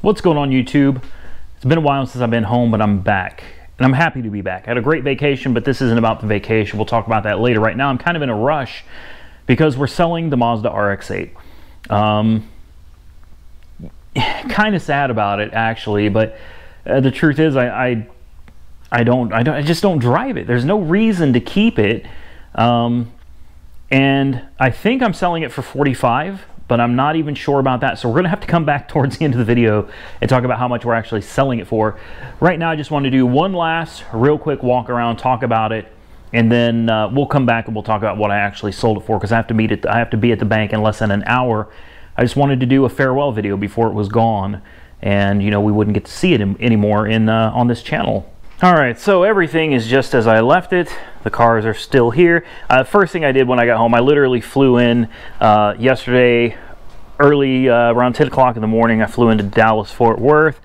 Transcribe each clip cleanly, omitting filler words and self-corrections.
What's going on, YouTube? It's been a while since I've been home, but I'm back. And I'm happy to be back. I had a great vacation, but this isn't about the vacation. We'll talk about that later. Right now, I'm kind of in a rush because we're selling the Mazda RX-8. Kind of sad about it, actually, but the truth is I just don't drive it. There's no reason to keep it. And I think I'm selling it for $45,000. But I'm not even sure about that. So we're gonna have to come back towards the end of the video and talk about how much we're actually selling it for. Right now, I just want to do one last real quick walk around, talk about it, and then we'll come back and we'll talk about what I actually sold it for, because I have to be at the bank in less than an hour. I just wanted to do a farewell video before it was gone, and you know, we wouldn't get to see it anymore on this channel. Alright, so everything is just as I left it. The cars are still here. First thing I did when I got home, I literally flew in yesterday early, around 10 o'clock in the morning. I flew into Dallas, Fort Worth,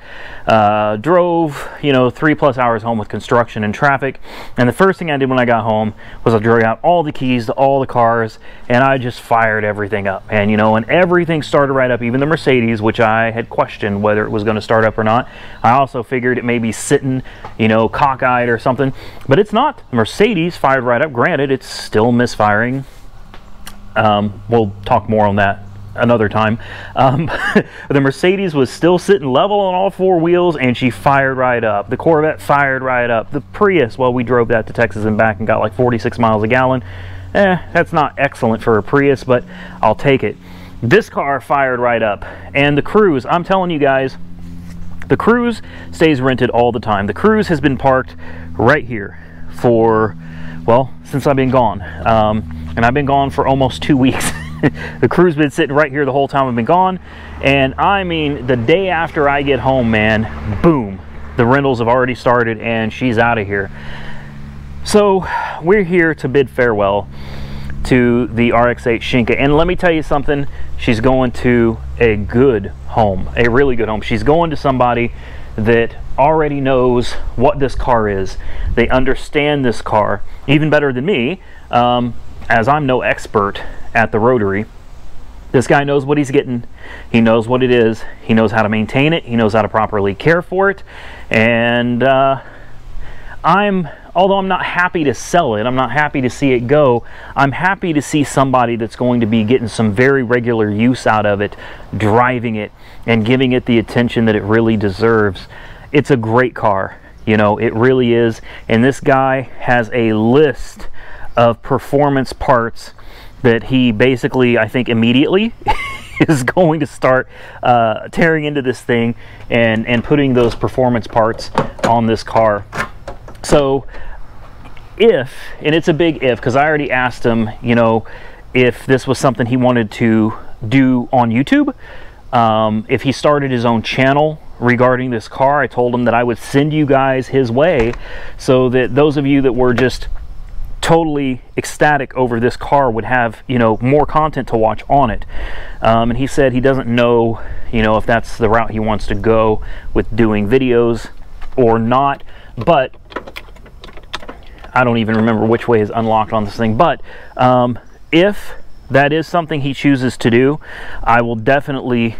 drove, you know, 3+ hours home with construction and traffic. And the first thing I did when I got home was I drove out all the keys to all the cars, and I just fired everything up. And, you know, and everything started right up, even the Mercedes, which I had questioned whether it was going to start up or not. I also figured it may be sitting, you know, cockeyed or something, but it's not. The Mercedes fired right up. Granted, it's still misfiring. We'll talk more on that another time. The Mercedes was still sitting level on all four wheels, and she fired right up. The Corvette fired right up. The Prius, well, we drove that to Texas and back and got like 46 miles a gallon. That's not excellent for a Prius, but I'll take it. This car fired right up. And the Cruise, I'm telling you guys, the Cruise stays rented all the time. The Cruise has been parked right here for, well, since I've been gone. And I've been gone for almost 2 weeks. The Crew's been sitting right here the whole time I've been gone. And I mean, the day after I get home, man, boom, the rentals have already started and she's out of here. So we're here to bid farewell to the RX-8 Shinka. And let me tell you something, she's going to a good home, a really good home. She's going to somebody that already knows what this car is. They understand this car even better than me, as I'm no expert at the rotary. This guy knows what he's getting. He knows what it is. He knows how to maintain it. He knows how to properly care for it. And although I'm not happy to sell it, I'm not happy to see it go, I'm happy to see somebody that's going to be getting some very regular use out of it, driving it, and giving it the attention that it really deserves. It's a great car, you know, it really is. And this guy has a list of performance parts that he basically, I think, immediately is going to start tearing into this thing and putting those performance parts on this car. So if, and it's a big if, because I already asked him, you know, if this was something he wanted to do on YouTube, if he started his own channel regarding this car, I told him that I would send you guys his way so that those of you that were just totally ecstatic over this car would have, you know, more content to watch on it. And he said he doesn't know, you know, if that's the route he wants to go with doing videos or not, but I don't even remember which way is unlocked on this thing. But if that is something he chooses to do, I will definitely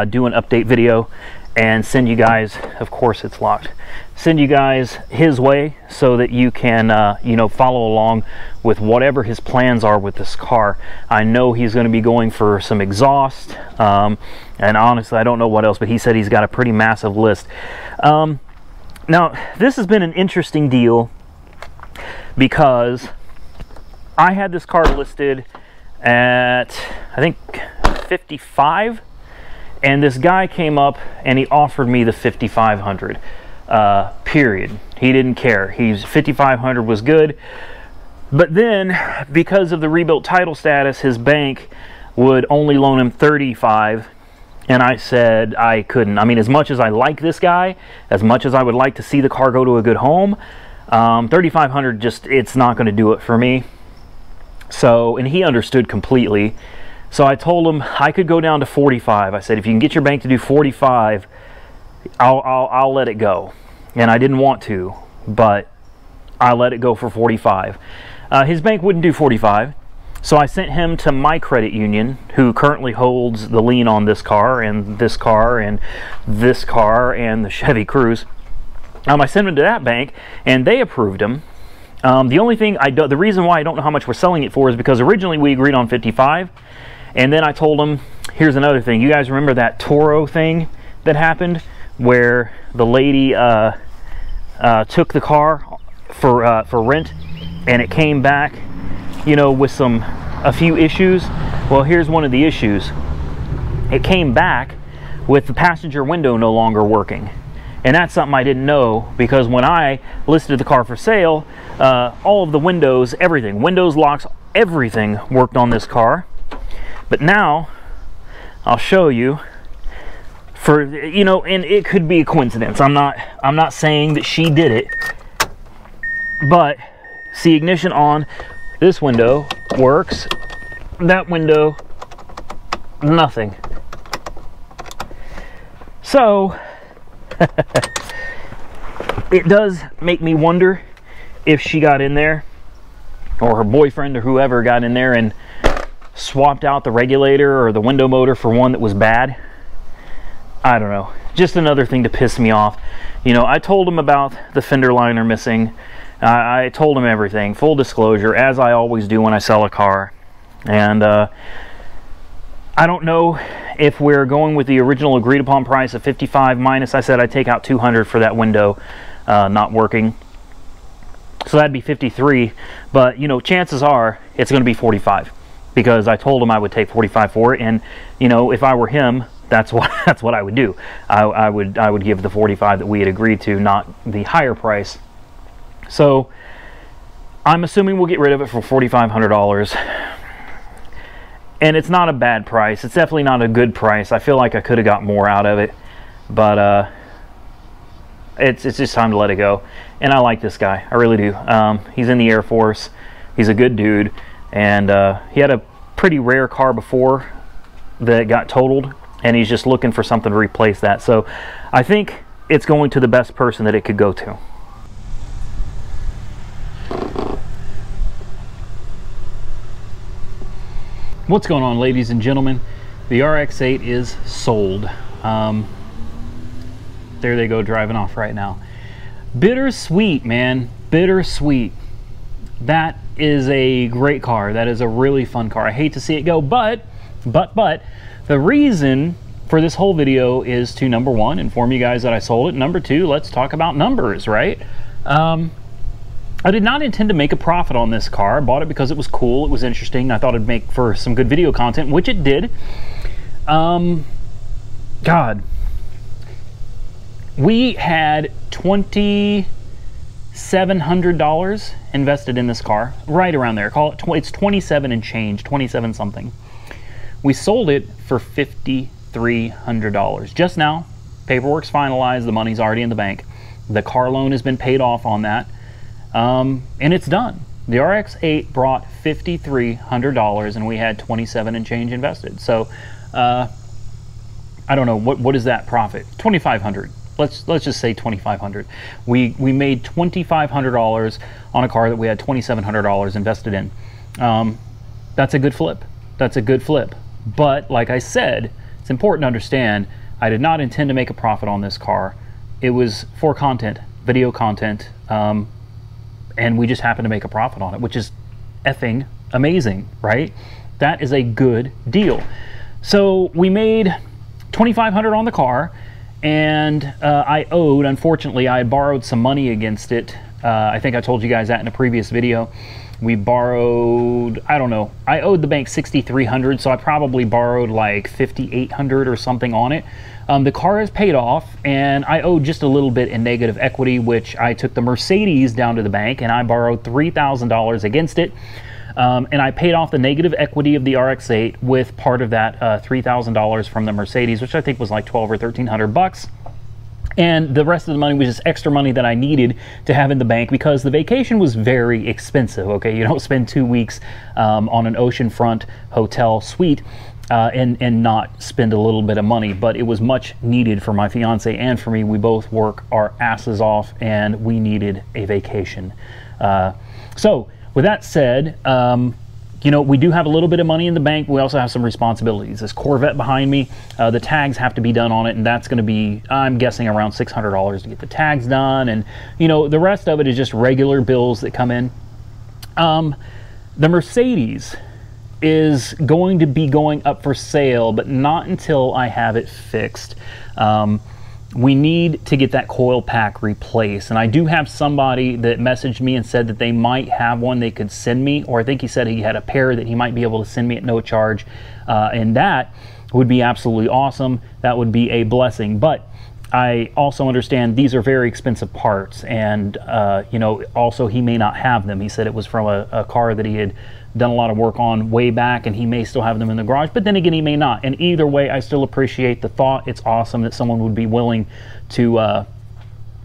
do an update video and send you guys, of course it's locked, send you guys his way so that you can, you know, follow along with whatever his plans are with this car. I know he's going to be going for some exhaust, and honestly, I don't know what else, but he said he's got a pretty massive list. Now, this has been an interesting deal because I had this car listed at, I think, 55. And this guy came up and he offered me the 5,500, period. He didn't care. 5,500 was good. But then, because of the rebuilt title status, his bank would only loan him 35. And I said I couldn't. I mean, as much as I like this guy, as much as I would like to see the car go to a good home, 3,500 just, it's not going to do it for me. So, and he understood completely. So I told him I could go down to 45. I said, if you can get your bank to do 45, I'll let it go. And I didn't want to, but I let it go for 45. His bank wouldn't do 45. So I sent him to my credit union, who currently holds the lien on this car and this car and this car and the Chevy Cruze. I sent him to that bank, and they approved him. The only thing the reason why I don't know how much we're selling it for is because originally we agreed on 55, and then I told him, here's another thing. You guys remember that Toro thing that happened, where the lady took the car for rent, and it came back, you know, with a few issues? Well, here's one of the issues. It came back with the passenger window no longer working. And that's something I didn't know, because when I listed the car for sale, all of the windows, everything, windows, locks, everything worked on this car. But now, I'll show you, and it could be a coincidence. I'm not saying that she did it, but see, ignition on, this window works, that window, nothing. So, it does make me wonder if she got in there, or her boyfriend or whoever got in there and swapped out the regulator or the window motor for one that was bad. I don't know. Just another thing to piss me off. You know, I told him about the fender liner missing. I told him everything, full disclosure, as I always do when I sell a car. And I don't know if we're going with the original agreed upon price of 55 minus, I said I'd take out 200 for that window not working. So that'd be 53, but you know, chances are it's going to be 45, because I told him I would take 45 for it, and you know, if I were him, that's what I would do. I would give the 45 that we had agreed to, not the higher price. So I'm assuming we'll get rid of it for $4,500. And it's not a bad price. It's definitely not a good price. I feel like I could have got more out of it, but it's just time to let it go. And I like this guy. I really do. He's in the Air Force. He's a good dude, and he had a pretty rare car before that got totaled, and he's just looking for something to replace that. So I think it's going to the best person that it could go to. What's going on, ladies and gentlemen? The RX-8 is sold. There they go, driving off right now. Bittersweet, man. Bittersweet. That is a great car. That is a really fun car. I hate to see it go, but the reason for this whole video is to, number one, inform you guys that I sold it. Number two, let's talk about numbers, right? I did not intend to make a profit on this car. I bought it because it was cool, it was interesting. I thought it'd make for some good video content, which it did. God. We had $2,700 invested in this car, right around there. Call it, it's 27 and change, 27 something. We sold it for $5,300. Just now, paperwork's finalized, the money's already in the bank. The car loan has been paid off on that. And it's done. The RX-8 brought $5,300, and we had 27 and change invested. So I don't know, what is that profit? 2,500. Let's just say 2,500. We made $2,500 on a car that we had $2,700 invested in. That's a good flip. That's a good flip. But like I said, it's important to understand, I did not intend to make a profit on this car. It was for content, video content. And we just happened to make a profit on it, which is effing amazing, right? That is a good deal. So we made $2,500 on the car, and I owed, unfortunately, I had borrowed some money against it. I think I told you guys that in a previous video. We borrowed, I don't know, I owed the bank $6,300, so I probably borrowed like $5,800 or something on it. The car is paid off, and I owed just a little bit in negative equity, which I took the Mercedes down to the bank, and I borrowed $3,000 against it. And I paid off the negative equity of the RX-8 with part of that $3,000 from the Mercedes, which I think was like $1,200 or $1,300. And the rest of the money was just extra money that I needed to have in the bank, because the vacation was very expensive, okay? You don't spend 2 weeks on an oceanfront hotel suite and not spend a little bit of money, but it was much needed for my fiance and for me. We both work our asses off, and we needed a vacation. So with that said, you know, we do have a little bit of money in the bank. We also have some responsibilities. This Corvette behind me, the tags have to be done on it, and that's going to be, I'm guessing, around $600 to get the tags done. And, you know, the rest of it is just regular bills that come in. The Mercedes is going to be going up for sale, but not until I have it fixed. We need to get that coil pack replaced, and I do have somebody that messaged me and said that they might have one they could send me, or I think he said he had a pair that he might be able to send me at no charge, and that would be absolutely awesome. That would be a blessing. But I also understand these are very expensive parts, and you know, also he may not have them. He said it was from a car that he had done a lot of work on way back, and he may still have them in the garage, but then again he may not. And either way, I still appreciate the thought. It's awesome that someone would be willing to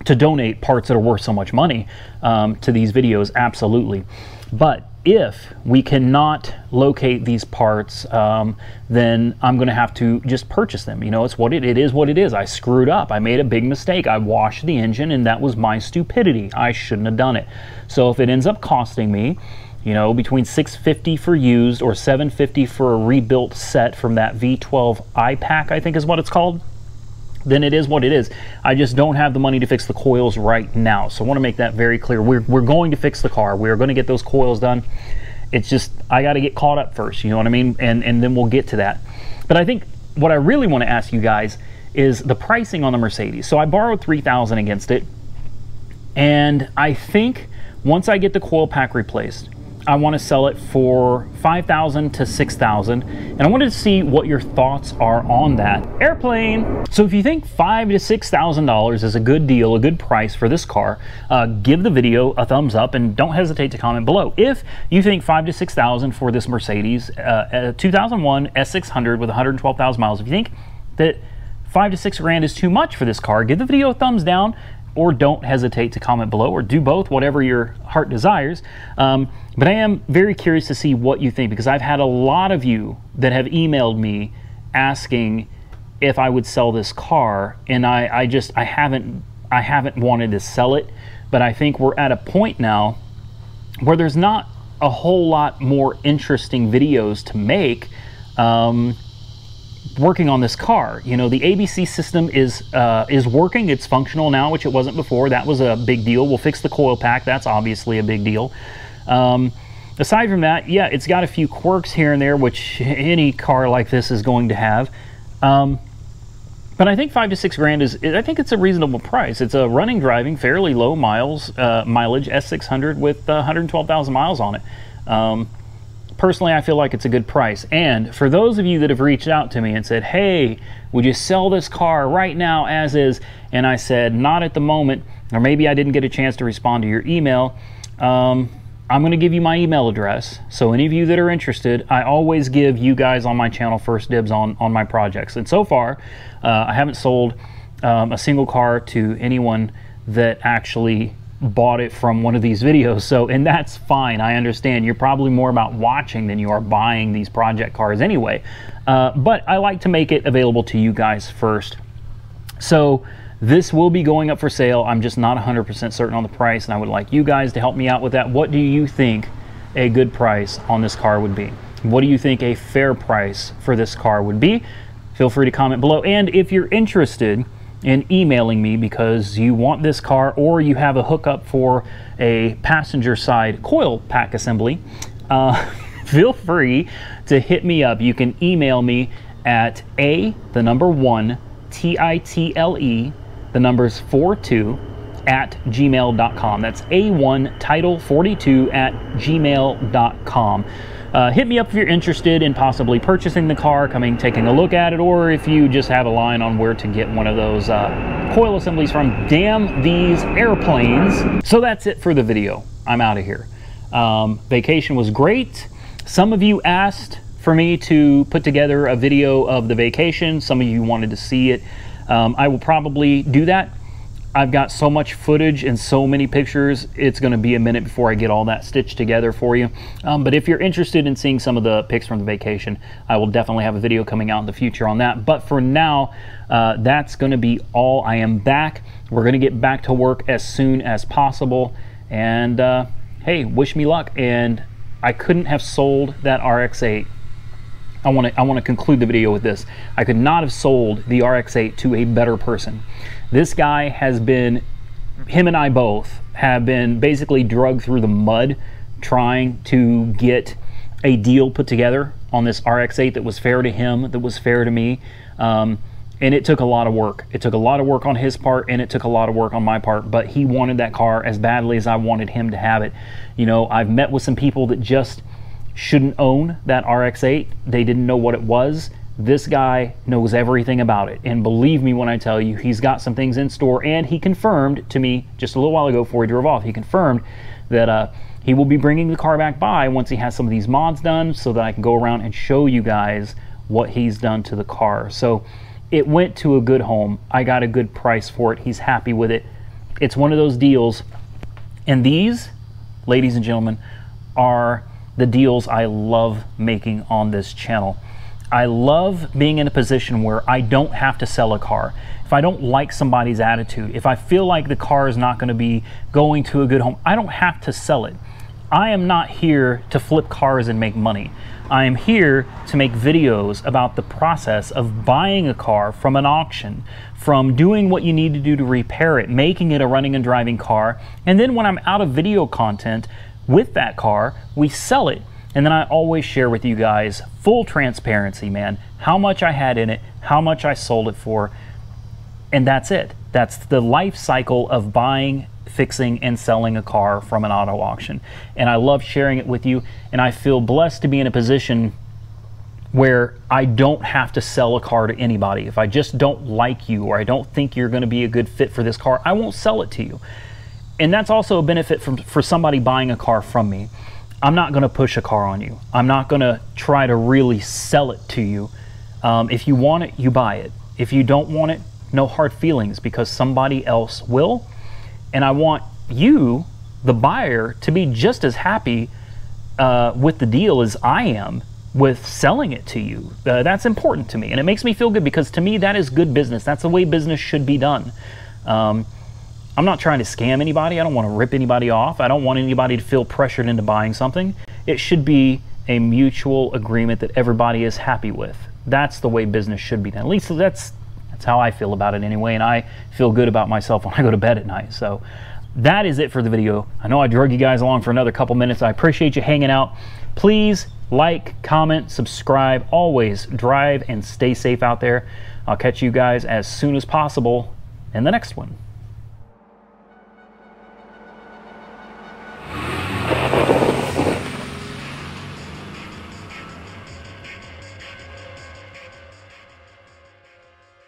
donate parts that are worth so much money to these videos. Absolutely. But if we cannot locate these parts, then I'm going to have to just purchase them. You know, it's what it is what it is. I screwed up. I made a big mistake. I washed the engine, and that was my stupidity. I shouldn't have done it. So if it ends up costing me, you know, between $650 for used or $750 for a rebuilt set from that V12 I-Pack, I think is what it's called, then it is what it is. I just don't have the money to fix the coils right now. So I want to make that very clear. We're going to fix the car. We're going to get those coils done. It's just, I got to get caught up first, you know what I mean? And then we'll get to that. But I think what I really want to ask you guys is the pricing on the Mercedes. So I borrowed $3,000 against it. And I think once I get the coil pack replaced, I want to sell it for $5,000 to $6,000, and I wanted to see what your thoughts are on that. Airplane. So if you think $5,000 to $6,000 is a good deal, a good price for this car, give the video a thumbs up and don't hesitate to comment below. If you think $5,000 to $6,000 for this Mercedes 2001 S600 with 112,000 miles, if you think that $5,000 to $6,000 is too much for this car, give the video a thumbs down, or don't hesitate to comment below, or do both, whatever your heart desires. But I am very curious to see what you think, because I've had a lot of you that have emailed me asking if I would sell this car, and I haven't wanted to sell it. But I think we're at a point now where there's not a whole lot more interesting videos to make working on this car. You know, the ABC system is working. It's functional now, which it wasn't before. That was a big deal. We'll fix the coil pack. That's obviously a big deal. Aside from that, yeah, it's got a few quirks here and there, which any car like this is going to have. But I think $5,000 to $6,000 I think it's a reasonable price. It's a running, driving, fairly low mileage S600 with 112,000 miles on it. Personally, I feel like it's a good price. And for those of you that have reached out to me and said, hey, would you sell this car right now as is? And I said, not at the moment, or maybe I didn't get a chance to respond to your email. I'm going to give you my email address. So any of you that are interested, I always give you guys on my channel first dibs on my projects. And so far, I haven't sold a single car to anyone that actually bought it from one of these videos. So, and that's fine. I understand you're probably more about watching than you are buying these project cars anyway. But I like to make it available to you guys first. So this will be going up for sale. I'm just not 100% certain on the price, and I would like you guys to help me out with that. What do you think a good price on this car would be? What do you think a fair price for this car would be? Feel free to comment below. And if you're interested in emailing me because you want this car, or you have a hookup for a passenger side coil pack assembly, feel free to hit me up. You can email me at the1 title, the numbers 42 at gmail.com. That's A1 title 42 at gmail.com. Hit me up if you're interested in possibly purchasing the car, taking a look at it, or if you just have a line on where to get one of those coil assemblies from. Damn these airplanes. So that's it for the video. I'm out of here. Vacation was great. Some of you asked for me to put together a video of the vacation. Some of you wanted to see it. I will probably do that. I've got so much footage and so many pictures, it's going to be a minute before I get all that stitched together for you. But if you're interested in seeing some of the pics from the vacation, I will definitely have a video coming out in the future on that. But for now, that's going to be all. I am back. We're going to get back to work as soon as possible. And hey, wish me luck. And I couldn't have sold that RX-8. I want to conclude the video with this. I could not have sold the RX-8 to a better person. This guy has been, him and I both have been basically drugged through the mud trying to get a deal put together on this RX-8 that was fair to him, that was fair to me. And it took a lot of work. It took a lot of work on his part, and it took a lot of work on my part, but he wanted that car as badly as I wanted him to have it. You know, I've met with some people that just shouldn't own that RX-8. They didn't know what it was. This guy knows everything about it, and believe me when I tell you, he's got some things in store, and he confirmed to me just a little while ago before he drove off, he confirmed that he will be bringing the car back by once he has some of these mods done so that I can go around and show you guys what he's done to the car. So it went to a good home. I got a good price for it. He's happy with it. It's one of those deals. And these, ladies and gentlemen, are the deals I love making on this channel. I love being in a position where I don't have to sell a car. If I don't like somebody's attitude, if I feel like the car is not going to be going to a good home, I don't have to sell it. I am not here to flip cars and make money. I am here to make videos about the process of buying a car from an auction, from doing what you need to do to repair it, making it a running and driving car, and then when I'm out of video content with that car, we sell it. And then I always share with you guys full transparency, man, how much I had in it, how much I sold it for, and that's it. That's the life cycle of buying, fixing, and selling a car from an auto auction. And I love sharing it with you, and I feel blessed to be in a position where I don't have to sell a car to anybody. If I just don't like you, or I don't think you're going to be a good fit for this car, I won't sell it to you. And that's also a benefit for somebody buying a car from me. I'm not going to push a car on you. I'm not going to try to really sell it to you. If you want it, you buy it. If you don't want it, no hard feelings, because somebody else will. And I want you, the buyer, to be just as happy with the deal as I am with selling it to you. That's important to me, and it makes me feel good, because to me that is good business. That's the way business should be done. I'm not trying to scam anybody. I don't want to rip anybody off. I don't want anybody to feel pressured into buying something. It should be a mutual agreement that everybody is happy with. That's the way business should be done. At least that's how I feel about it anyway, and I feel good about myself when I go to bed at night. So that is it for the video. I know I drug you guys along for another couple minutes. I appreciate you hanging out. Please like, comment, subscribe. Always drive and stay safe out there. I'll catch you guys as soon as possible in the next one.